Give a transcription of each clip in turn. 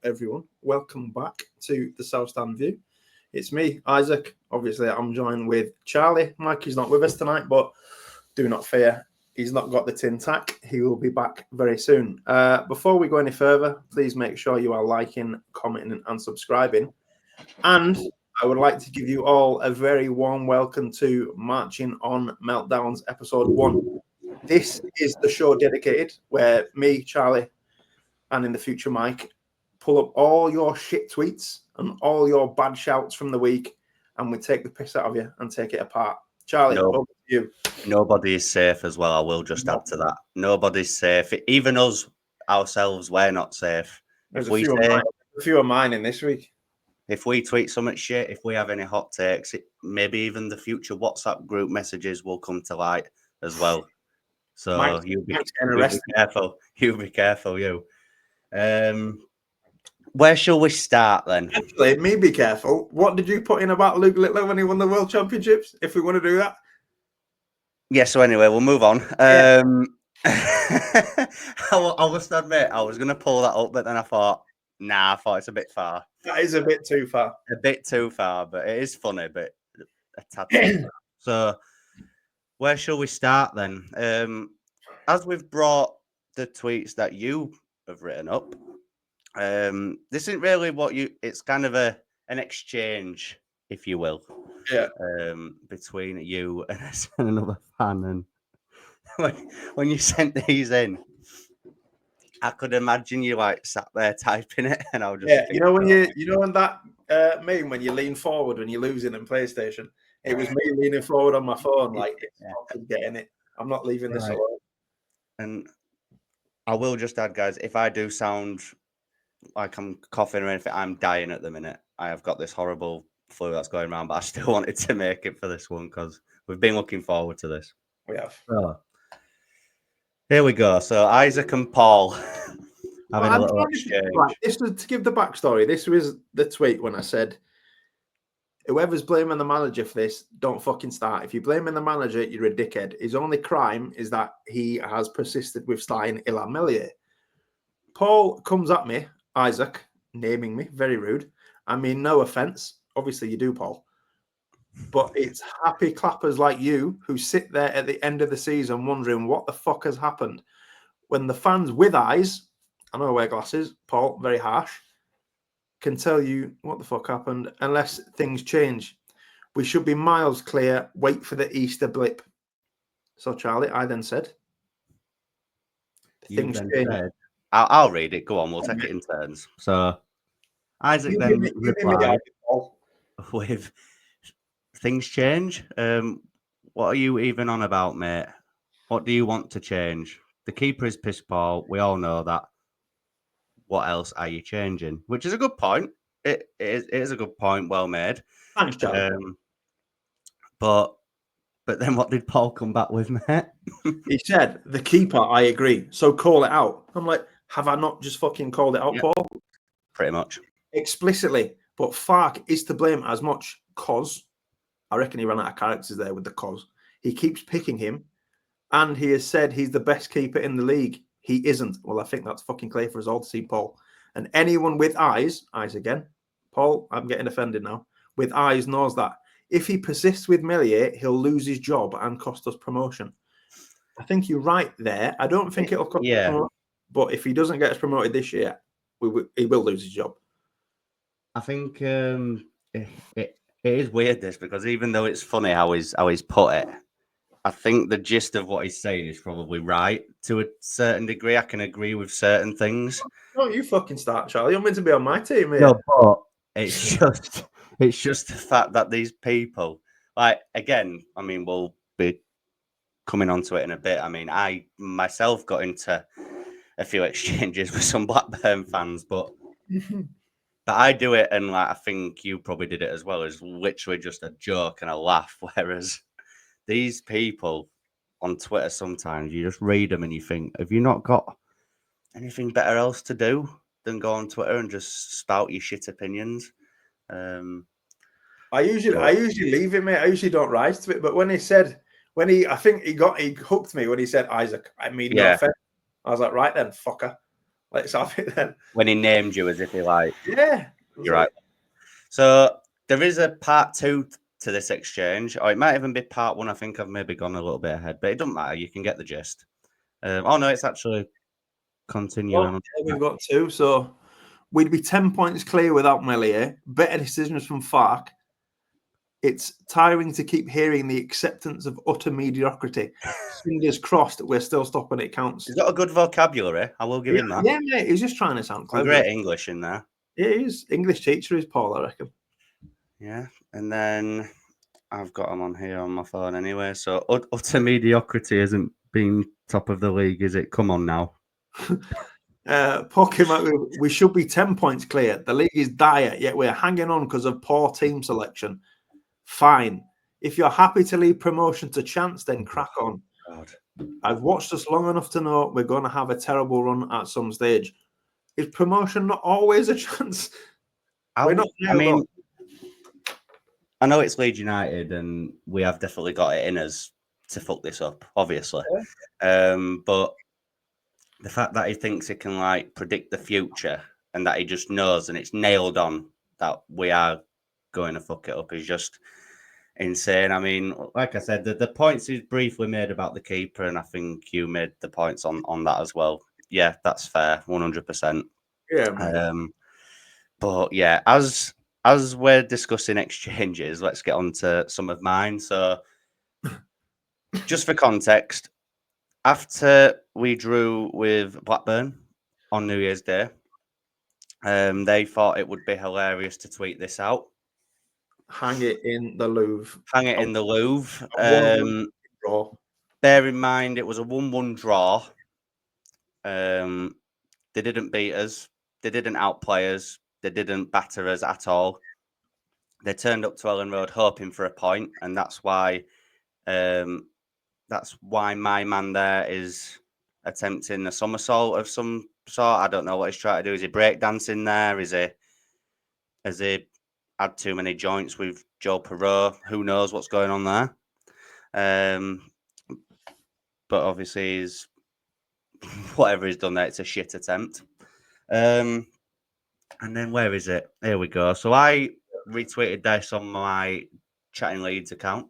Hello, everyone. Welcome back to the South Stand View. It's me, Isaac. Obviously, I'm joined with Charlie. Mikey's not with us tonight, but do not fear. He's not got the tin tack. He will be back very soon. Before we go any further, please make sure you are liking, commenting, and subscribing. And I would like to give you all a very warm welcome to Marching on Meltdowns episode 1. This is the show dedicated where me, Charlie, and in the future, Mike, pull up all your shit tweets and all your bad shouts from the week, and we take the piss out of you and take it apart. Charlie, over to you. Nobody is safe as well. I will just add to that. Nobody's safe. Even us, ourselves, we're not safe. There's a few of mine in this week. If we tweet so much shit, if we have any hot takes, maybe even the future WhatsApp group messages will come to light as well. So you be careful. You be careful, you. Where shall we start then? Actually, me be careful. What did you put in about Luke Littler when he won the World Championships? If we want to do that. Yeah, so anyway, we'll move on. Yeah. I must admit, I was going to pull that up, but then I thought it's a bit far. That is a bit too far. A bit too far, but it is funny, but a tad too far. So, where shall we start then? As we've brought the tweets that you have written up, this isn't really it's kind of an exchange, if you will. Yeah. Between you and another fan, and when you sent these in, I could imagine you like sat there typing it, and I was just when that meme when you lean forward when you're losing in PlayStation, it was me leaning forward on my phone like getting it. I'm not leaving this alone. And I will just add, guys, if I do sound like I'm coughing or anything, I'm dying at the minute. I have got this horrible flu that's going around, but I still wanted to make it for this one because we've been looking forward to this. We have. So, here we go. So Isaac and Paul having a little exchange. Right, this was to give the backstory. This was the tweet when I said, whoever's blaming the manager for this, don't fucking start. If you're blaming the manager, you're a dickhead. His only crime is that he has persisted with starting Illan Meslier. Paul comes at me, Isaac, naming me, very rude. I mean, no offense. Obviously, you do, Paul. But it's happy clappers like you who sit there at the end of the season wondering what the fuck has happened. When the fans with eyes, I know I wear glasses, Paul, very harsh, can tell you what the fuck happened unless things change. We should be miles clear. Wait for the Easter blip. So, Charlie, I then said, things change. I'll read it. Go on, we'll take it in turns. So, Isaac then replied with, things change? What are you even on about, mate? What do you want to change? The keeper is piss Paul. We all know that. What else are you changing? Which is a good point. It is a good point. Well made. Thanks, Charlie. But then what did Paul come back with, mate? He said, the keeper, I agree. So call it out. I'm like, have I not just fucking called it out, Paul? Pretty much. Explicitly. But Fark is to blame as much cause. I reckon he ran out of characters there with the cause. He keeps picking him. And he has said he's the best keeper in the league. He isn't. Well, I think that's fucking clear for us all to see, Paul. And anyone with eyes again, Paul, I'm getting offended now, with eyes knows that. If he persists with Meslier, he'll lose his job and cost us promotion. I think you're right there. I don't think it'll cost us promotion, but if he doesn't get us promoted this year, he will lose his job. I think it is weird, this, because even though it's funny how he's put it, I think the gist of what he's saying is probably right to a certain degree. I can agree with certain things. Don't you fucking start, Charlie. You're meant to be on my team here. No, but it's just the fact that these people, like, again, I mean, we'll be coming onto it in a bit. I mean, I myself got into a few exchanges with some Blackburn fans, but that I do it, and like I think you probably did it as well, is literally just a joke and a laugh, whereas these people on Twitter, sometimes you just read them and you think, have you not got anything better else to do than go on Twitter and just spout your shit opinions? I usually leave it, mate. I usually don't rise to it. But when he hooked me when he said, Isaac, I mean, no offense. I was like, right then, fucker. Let's have it then. When he named you as if he like, Yeah. you're right. So there is a part 2 to this exchange, or it might even be part 1. I think I've maybe gone a little bit ahead, but it doesn't matter. You can get the gist. Oh no, it's actually continuing. Well, we've got 2, so we'd be 10 points clear without Melier. Better decisions from Fark. It's tiring to keep hearing the acceptance of utter mediocrity. Fingers crossed we're still stopping it counts. He's got a good vocabulary. I will give him that. Yeah, mate. He's just trying to sound clever. Great English in there. Yeah, he's English teacher is Paul, I reckon. Yeah, and then I've got him on here on my phone anyway. So utter mediocrity isn't being top of the league, is it? Come on now. Pokemon, we should be 10 points clear. The league is dire, yet we're hanging on because of poor team selection. Fine. If you're happy to leave promotion to chance, then crack on. God. I've watched us long enough to know we're going to have a terrible run at some stage. Is promotion not always a chance? I mean, I know it's Leeds United, and we have definitely got it in us to fuck this up, obviously. Yeah. But the fact that he thinks he can like predict the future and that he just knows and it's nailed on that we are going to fuck it up is just insane. I mean, like I said, the points he's briefly made about the keeper, and I think you made the points on that as well. Yeah, that's fair, 100%. Yeah. But yeah, as we're discussing exchanges, let's get on to some of mine. So just for context, after we drew with Blackburn on New Year's Day, they thought it would be hilarious to tweet this out. Hang it in the Louvre. Hang it in the Louvre. Draw. Bear in mind, it was a 1-1 draw. They didn't beat us. They didn't outplay us. They didn't batter us at all. They turned up to Ellen Road hoping for a point, and that's why my man there is attempting a somersault of some sort. I don't know what he's trying to do. Is he breakdancing there? Has he had too many joints with Joe Perreault? Who knows what's going on there? But obviously, he's whatever he's done there, it's a shit attempt. And then where is it? Here we go. So I retweeted this on my Chatting Leeds account.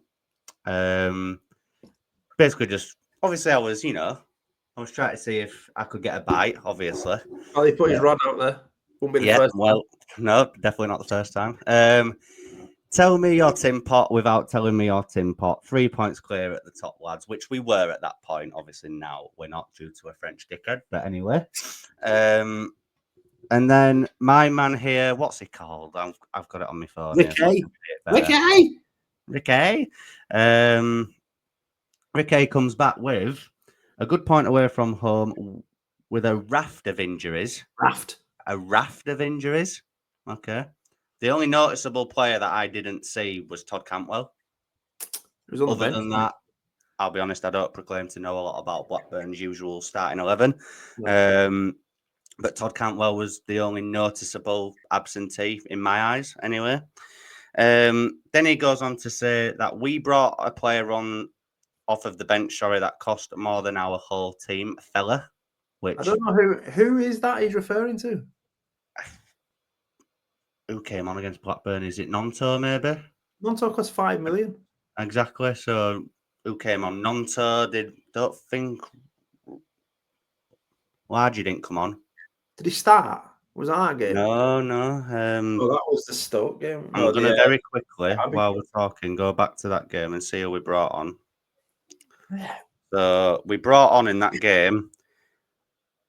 Basically, just obviously, I was trying to see if I could get a bite. Obviously, he put his rod out there. Won't be the first time. No, definitely not the first time. Tell me your tin pot without telling me your tin pot. 3 points clear at the top, lads, which we were at that point. Obviously, now we're not due to a French dickhead. But anyway. And then my man here, what's he called? I've got it on my phone. Ricky. Ricky comes back with a good point away from home with a raft of injuries. A raft of injuries. Okay. The only noticeable player that I didn't see was Todd Cantwell. Other than that, I'll be honest, I don't proclaim to know a lot about Blackburn's usual starting 11. Yeah. But Todd Cantwell was the only noticeable absentee in my eyes, anyway. Then he goes on to say that we brought a player on off of the bench, that cost more than our whole team, fella. Which I don't know who is that he's referring to. Who came on against Blackburn? Is it Nonto, maybe? Nonto cost 5 million. Exactly. So who came on? Nonto. Don't think Largy didn't come on. Did he start? Was that our game? No. That was the Stoke game. I'm going to very quickly, while we're talking, go back to that game and see who we brought on. Yeah. So we brought on in that game,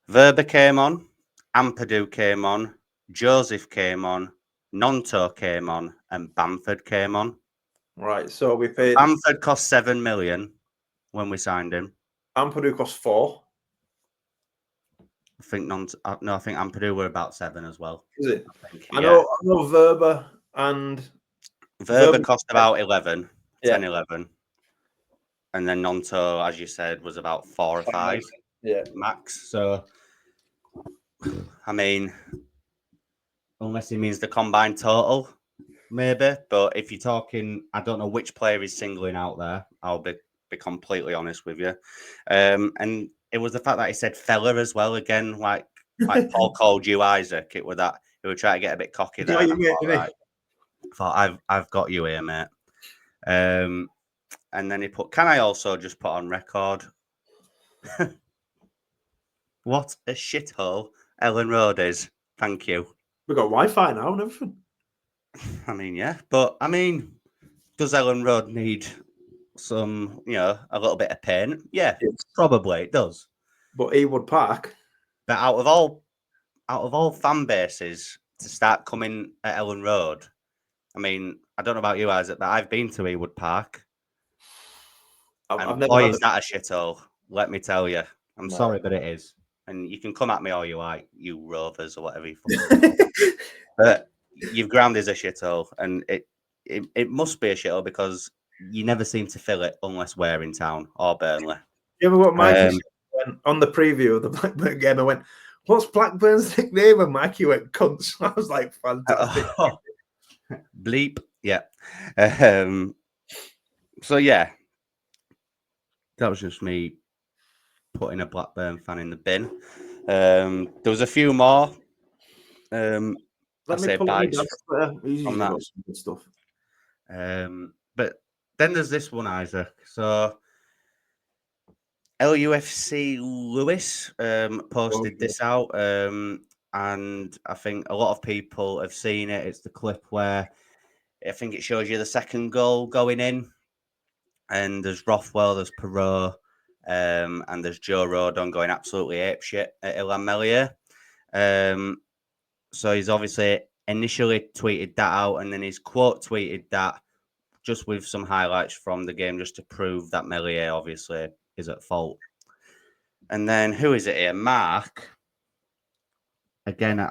Verba came on, Ampadu came on, Joseph came on, Nonto came on, and Bamford came on. Right, so we paid... Bamford cost 7 million when we signed him. Ampadu cost 4. I think Ampadu were about 7 as well. Is it? I know Verba and... Verba cost about 11, 10, 11. And then Nonto, as you said, was about 4 or 5 max. So, I mean, unless he means the combined total, maybe. But if you're talking, I don't know which player he's singling out there. I'll be completely honest with you. And it was the fact that he said fella as well. Again, like like Paul called you Isaac. It was that he would try to get a bit cocky there. And I thought, I've got you here, mate. And then he put, can I also just put on record? What a shithole Ellen Road is. Thank you. We've got Wi-Fi now and everything. I mean, yeah. But, I mean, does Ellen Road need some, a little bit of paint? Yeah, probably it does. But Ewood Park. But out of all fan bases to start coming at Ellen Road, I mean, I don't know about you, Isaac, but I've been to Ewood Park. I've never boy, is that a shithole, let me tell you. I'm sorry, but it is. And you can come at me all you like, you Rovers or whatever you fucking but your ground is a shithole, and it must be a shithole because you never seem to fill it unless we're in town or Burnley. You ever what Mikey went on the preview of the Blackburn game? I went, what's Blackburn's nickname? And Mikey went, cunts. I was like, fantastic. Bleep. Yeah. So, yeah. That was just me putting a Blackburn fan in the bin. There was a few more. Let me pull buys He's usually got some good stuff. But then there's this one, Isaac. So LUFC Lewis posted this out, and I think a lot of people have seen it. It's the clip where I think it shows you the second goal going in, and there's Rothwell, there's Perot, and there's Joe Rodon going absolutely apeshit at Ilan Melier. So he's obviously initially tweeted that out, and then he's quote tweeted that just with some highlights from the game just to prove that Melier obviously is at fault. And then who is it here? Mark. Again,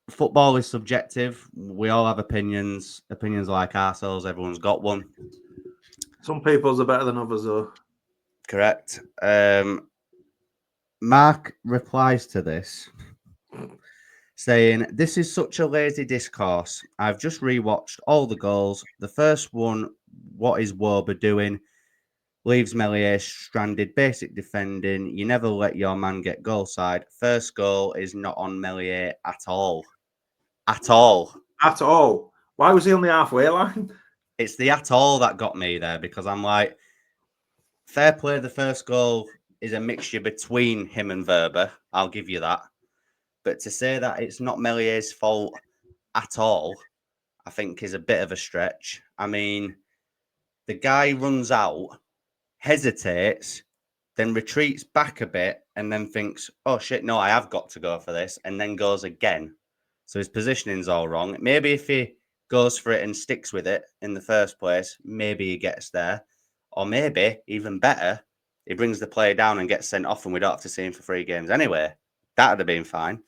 football is subjective. We all have opinions. Opinions like ourselves. Everyone's got one. Some people's are better than others, though. Correct. Mark replies to this saying, "This is such a lazy discourse. I've just rewatched all the goals. The first one, what is Wober doing? Leaves Melier stranded, basic defending. You never let your man get goal side. First goal is not on Melier at all. At all. At all. Why was he on the halfway line? It's the at all that got me there because I'm like, fair play, the first goal is a mixture between him and Verber. I'll give you that. But to say that it's not Melier's fault at all, I think is a bit of a stretch. I mean, the guy runs out, hesitates, then retreats back a bit, and then thinks, oh shit, no, I have got to go for this, and then goes again. So his positioning's all wrong. Maybe if he goes for it and sticks with it in the first place, maybe he gets there. Or maybe, even better, he brings the player down and gets sent off and we don't have to see him for 3 games anyway. That would have been fine.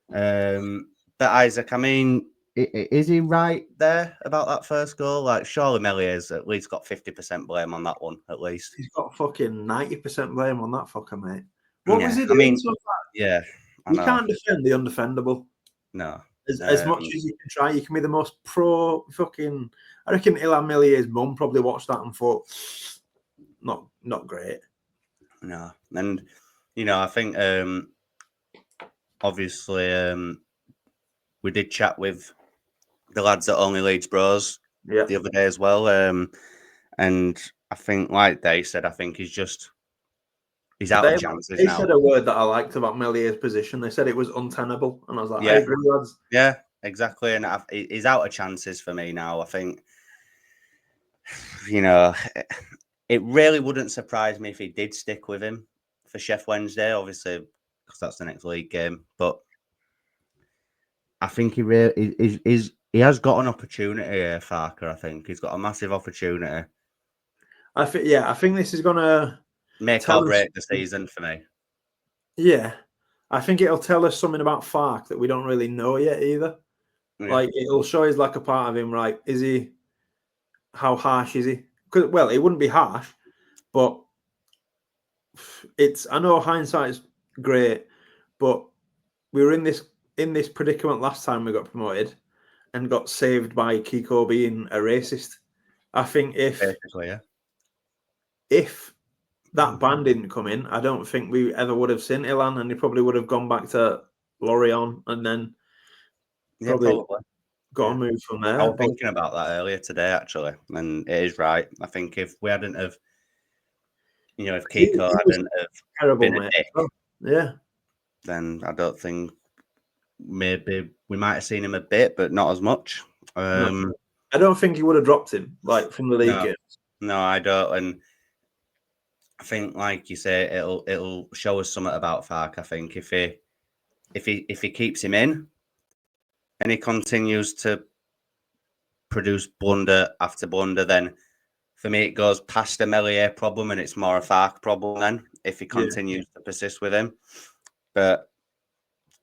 But Isaac, I mean, is he right there about that first goal? Like, surely Melier's at least got 50% blame on that one, at least. He's got fucking 90% blame on that fucker, mate. What was he doing? I mean, yeah. You can't defend the undefendable. No. As much as you can try, you can be the most pro fucking. I reckon Ilan Melier's mum probably watched that and thought, not great. No. And, I think obviously we did chat with the lads at Only Leeds Bros the other day as well. And I think, like they said, I think he's out of chances now. They said a word that I liked about Melier's position. They said it was untenable. And I was like, I agree, lads. Yeah, exactly. And he's out of chances for me now. I think, it really wouldn't surprise me if he did stick with him for Sheff Wednesday, obviously, because that's the next league game. But I think he has got an opportunity here, Farker. I think he's got a massive opportunity. I think this is gonna make or break the season for me. Yeah, I think it'll tell us something about Fark that we don't really know yet either. Yeah. Like it'll show us like a part of him. Right? Is he? How harsh is he? Well, it wouldn't be harsh, but I know hindsight's great, but we were in this predicament last time we got promoted and got saved by Kiko being a racist. I think if that ban didn't come in, I don't think we ever would have seen Ilan, and he probably would have gone back to Lorient and then probably got a move from there. I was thinking about that earlier today, actually, and it is right. I think if we hadn't have, if Kiko hadn't have been a dick, then I don't think maybe we might have seen him a bit, but not as much. No, I don't think he would have dropped him from the league games. No, I don't, and I think, like you say, it'll show us something about Fark. I think if he keeps him in, and he continues to produce blunder after blunder, then for me it goes past a Melier problem and it's more a Fark problem. Then if he continues to persist with him, but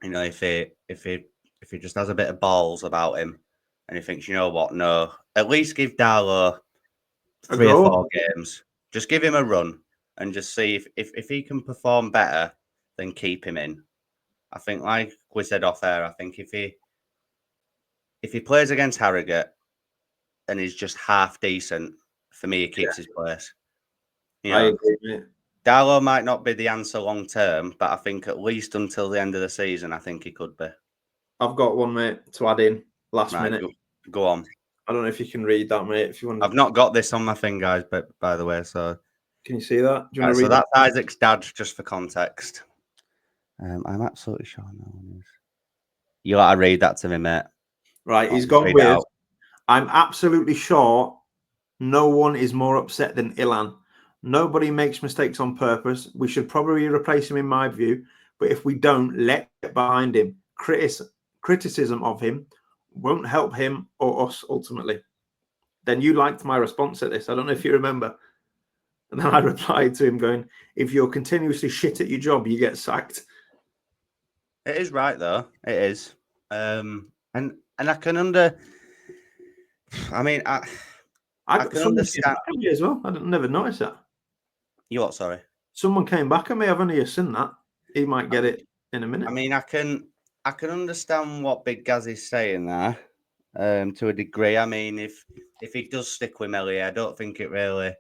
if he just has a bit of balls about him, and he thinks, you know what, no, at least give Darlow 3 or 4 games, just give him a run. And just see if he can perform better, then keep him in. I think, like we said off air, I think if he plays against Harrogate and is just half decent, for me, he keeps his place. I agree, mate. Darlow might not be the answer long term, but I think at least until the end of the season, I think he could be. I've got one, mate, to add in last minute. Go on. I don't know if you can read that, mate. If you want, I've not got this on my thing, guys. But by the way, so. Can you see that? Do you want to read that's Isaac's dad, just for context. I'm absolutely sure no one is. You got to read that to me, mate. Right, he's gone with, I'm absolutely sure no one is more upset than Ilan. Nobody makes mistakes on purpose. We should probably replace him, in my view. But if we don't, let behind him. Criticism of him won't help him or us ultimately. Then you liked my response at this. I don't know if you remember. And then I replied to him going, if you're continuously shit at your job, you get sacked. It is right, though. It is. And I can I mean, I can understand. As well. I never noticed that. You what, sorry? Someone came back at me. I've only seen that. He might get it in a minute. I mean, I can understand what Big Gaz is saying there, to a degree. I mean, if he does stick with Melly, I don't think it really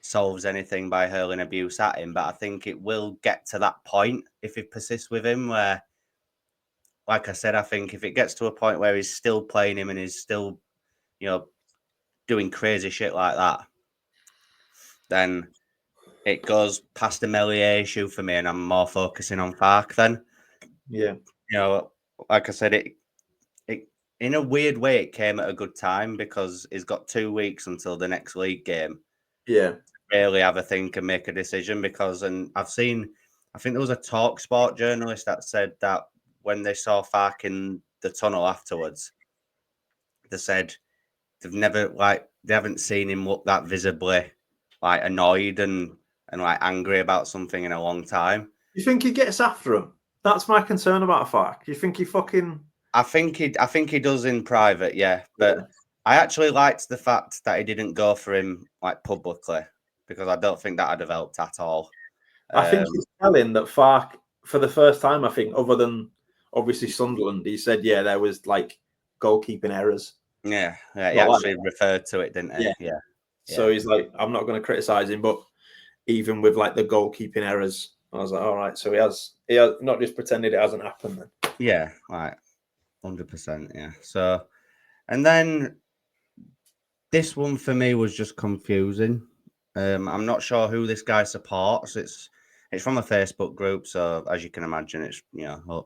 solves anything by hurling abuse at him, but I think it will get to that point if he persists with him, where, like I said, I think if it gets to a point where he's still playing him and he's still, doing crazy shit like that, then it goes past the Melier issue for me, and I'm more focusing on Fark then. Yeah. Like I said, it in a weird way, it came at a good time because he's got 2 weeks until the next league game. Yeah. Really have a think and make a decision, because, and I think there was a TalkSport journalist that said that when they saw Fark in the tunnel afterwards, they said they haven't seen him look that visibly annoyed and angry about something in a long time. You think he gets after him? That's my concern about Fark. Do you think he fucking? I think he does in private, yeah. But I actually liked the fact that he didn't go for him publicly, because I don't think that had developed at all. I think he's telling that Fark, for the first time, I think, other than obviously Sunderland, he said, yeah, there was goalkeeping errors. Yeah, he actually referred to it, didn't he? Yeah. So he's like, I'm not going to criticize him, but even with the goalkeeping errors, I was like, all right, so he has not just pretended it hasn't happened then. Yeah, 100%, yeah. So, and then this one for me was just confusing. I'm not sure who this guy supports. It's from a Facebook group, so as you can imagine, it's it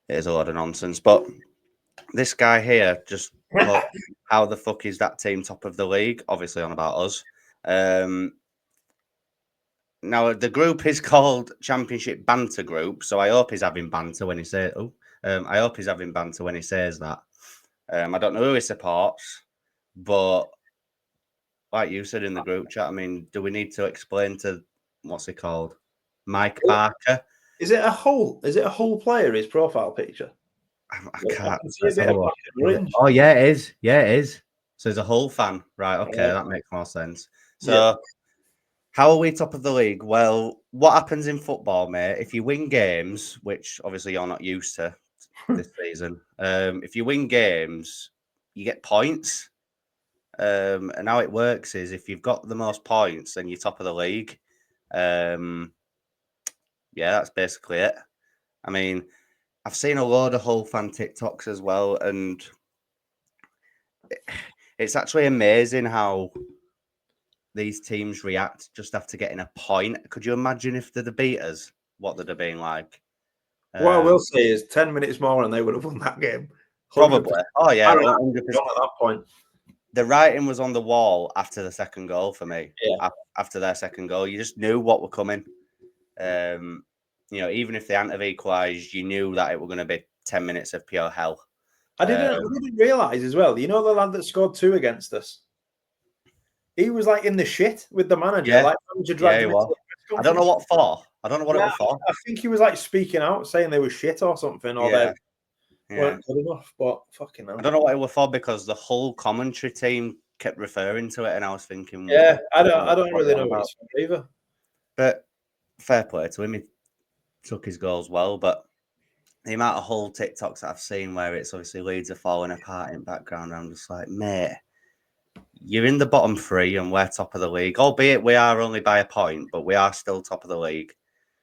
is a lot of nonsense. But this guy here just put, how the fuck is that team top of the league? Obviously on about us. Now the group is called Championship Banter Group, so I hope he's having banter when he says. I hope he's having banter when he says that. I don't know who he supports, but like you said in the group chat, I mean, do we need to explain to what's he called, Mike Barker? Is it a whole player? His profile picture. I can't. Oh yeah, it is. Yeah, it is. So he's a Hull fan, right? Okay, that makes more sense. So, how are we top of the league? Well, what happens in football, mate? If you win games, which obviously you're not used to this season, if you win games, you get points. And how it works is if you've got the most points, then you're top of the league. Yeah, that's basically it. I mean, I've seen a load of Hull fan TikToks as well, and it's actually amazing how these teams react just after getting a point. Could you imagine if they'd have beat us, what they'd have been like? What I will say is 10 minutes more and they would have won that game. 100%. Probably. Oh, yeah. 100%. At that point. The writing was on the wall after the second goal for me. Yeah. After their second goal, you just knew what were coming. Even if they hadn't have equalised, you knew that it were going to be 10 minutes of pure hell. I didn't realise as well. You know the lad that scored 2 against us? He was like in the shit with the manager. Yeah, like manager dragged him into the I don't know what for. I don't know what it was for. I think he was like speaking out, saying they were shit or something, or they weren't good enough. But fucking hell. I don't know what it was for because the whole commentary team kept referring to it, and I was thinking, I don't really know what it's for either. But fair play to him. He took his goals well, but the amount of Hull TikToks that I've seen where it's obviously Leeds are falling apart in background, I'm just like, mate, you're in the bottom 3 and we're top of the league, albeit we are only by a point, but we are still top of the league.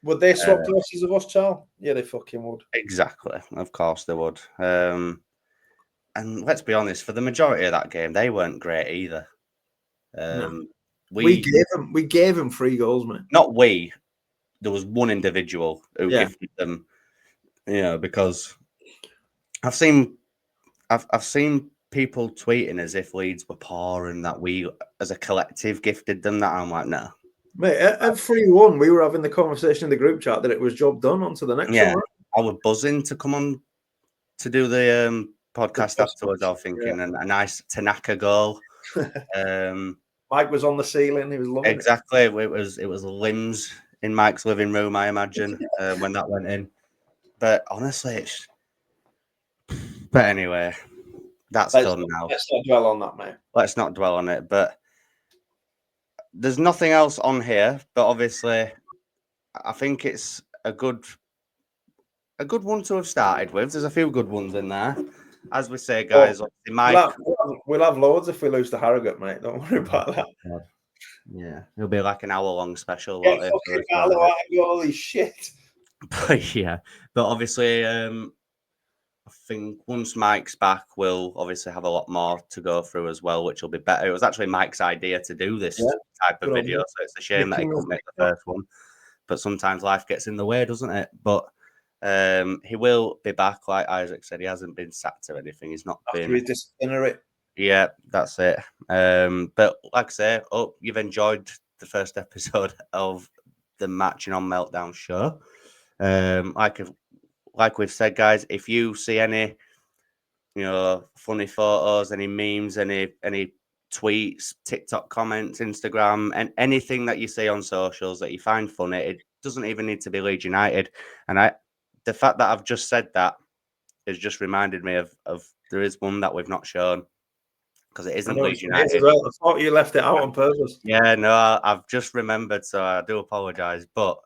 Would they swap places of us, Charles? Yeah, they fucking would. Exactly. Of course they would. And let's be honest, for the majority of that game, they weren't great either. No. We gave them 3 goals, man. Not we. There was one individual who gifted them, because I've seen people tweeting as if Leeds were poor and that we as a collective gifted them that. I'm like, no. Mate, at 3-1, we were having the conversation in the group chat that it was job done. On to the next one. I was buzzing to come on to do the podcast afterwards. I was thinking, and a nice Tanaka goal. Mike was on the ceiling. He was loving it. Exactly. It was limbs in Mike's living room, I imagine, when that went in. But honestly, But anyway, that's done now. Let's not dwell on that, mate. Let's not dwell on it. But there's nothing else on here. But obviously, I think it's a good one to have started with. There's a few good ones in there. As we say, guys, Mike... we'll have loads if we lose to Harrogate, mate. Don't worry about that. Yeah, it'll be like an hour-long special. Holy shit. But yeah, but obviously, I think once Mike's back, we'll obviously have a lot more to go through as well, which will be better. It was actually Mike's idea to do this type of video, so it's a shame that he couldn't make the first one. But sometimes life gets in the way, doesn't it? But he will be back, like Isaac said. He hasn't been sacked or anything. He's not been disciplinary. Yeah, that's it. But like I say, hope you've enjoyed the first episode of the Matching on Meltdown show. Like we've said, guys, if you see any, funny photos, any memes, any tweets, TikTok comments, Instagram, and anything that you see on socials that you find funny, it doesn't even need to be Leeds United. And the fact that I've just said that has just reminded me of there is one that we've not shown because it isn't Leeds United. Well. I thought you left it out on purpose. Yeah, no, I've just remembered, so I do apologise, but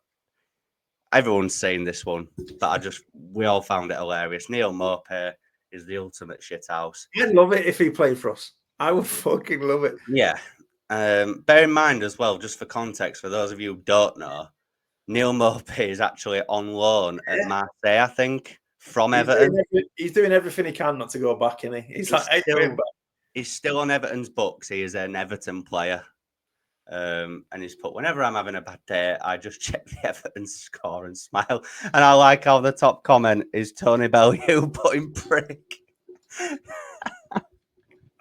everyone's seen this one, but we all found it hilarious. Neil Maupay is the ultimate shithouse. I'd love it if he played for us. I would fucking love it. Yeah. Bear in mind as well, just for context, for those of you who don't know, Neil Maupay is actually on loan at Marseille, I think, from Everton. He's doing everything he can not to go back, isn't he? He's still on Everton's books. He is an Everton player. And he's put, whenever I'm having a bad day, I just check the Everton score and smile. And I like how the top comment is Tony Bellew putting prick.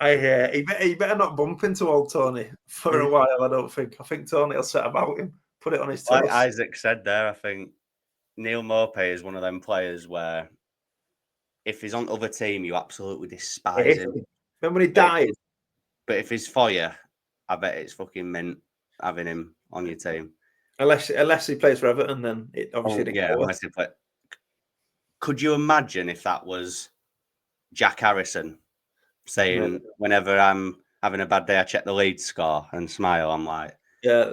He better not bump into old Tony for a while, I don't think. I think Tony will set about him, put it on his toes. Like Isaac said there, I think Neil Maupay is one of them players where if he's on other team, you absolutely despise him. Remember when he died? But if he's for you, I bet it's fucking mint having him on your team. Unless he plays for Everton, then it obviously unless he play. Could you imagine if that was Jack Harrison saying, whenever I'm having a bad day, I check the Leeds score and smile? I'm like, yeah,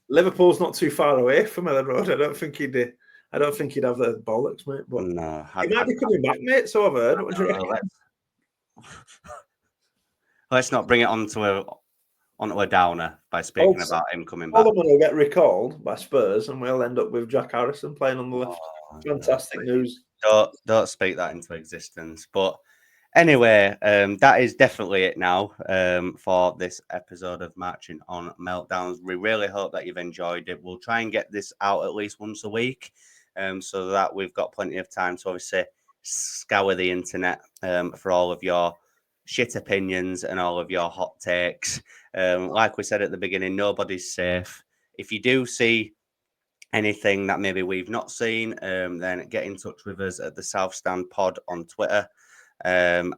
Liverpool's not too far away from Ellen Road. I don't think he'd have the bollocks, mate. But no, he might be coming back, mate. So I've heard. What do you reckon? let's not bring it onto a downer by speaking about him coming back. Solomon will get recalled by Spurs, and we'll end up with Jack Harrison playing on the left. Fantastic news. Don't speak that into existence. But anyway, that is definitely it now for this episode of Marching on Meltdowns. We really hope that you've enjoyed it. We'll try and get this out at least once a week, so that we've got plenty of time to obviously scour the internet for all of your shit opinions and all of your hot takes. Like we said at the beginning, nobody's safe. If you do see anything that maybe we've not seen, then get in touch with us at the South Stand Pod on Twitter and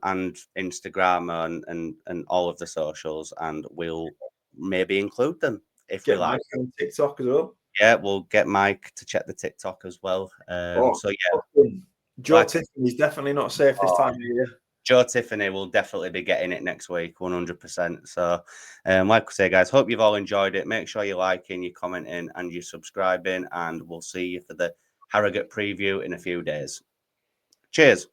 Instagram and all of the socials, and we'll maybe include them if we like. Mike on TikTok as well. Yeah, we'll get Mike to check the TikTok as well. So yeah, Joe Tiffany's definitely not safe this time of year. Joe Tiffany will definitely be getting it next week, 100%. So, like I say, guys, hope you've all enjoyed it. Make sure you're liking, you're commenting, and you're subscribing, and we'll see you for the Harrogate preview in a few days. Cheers.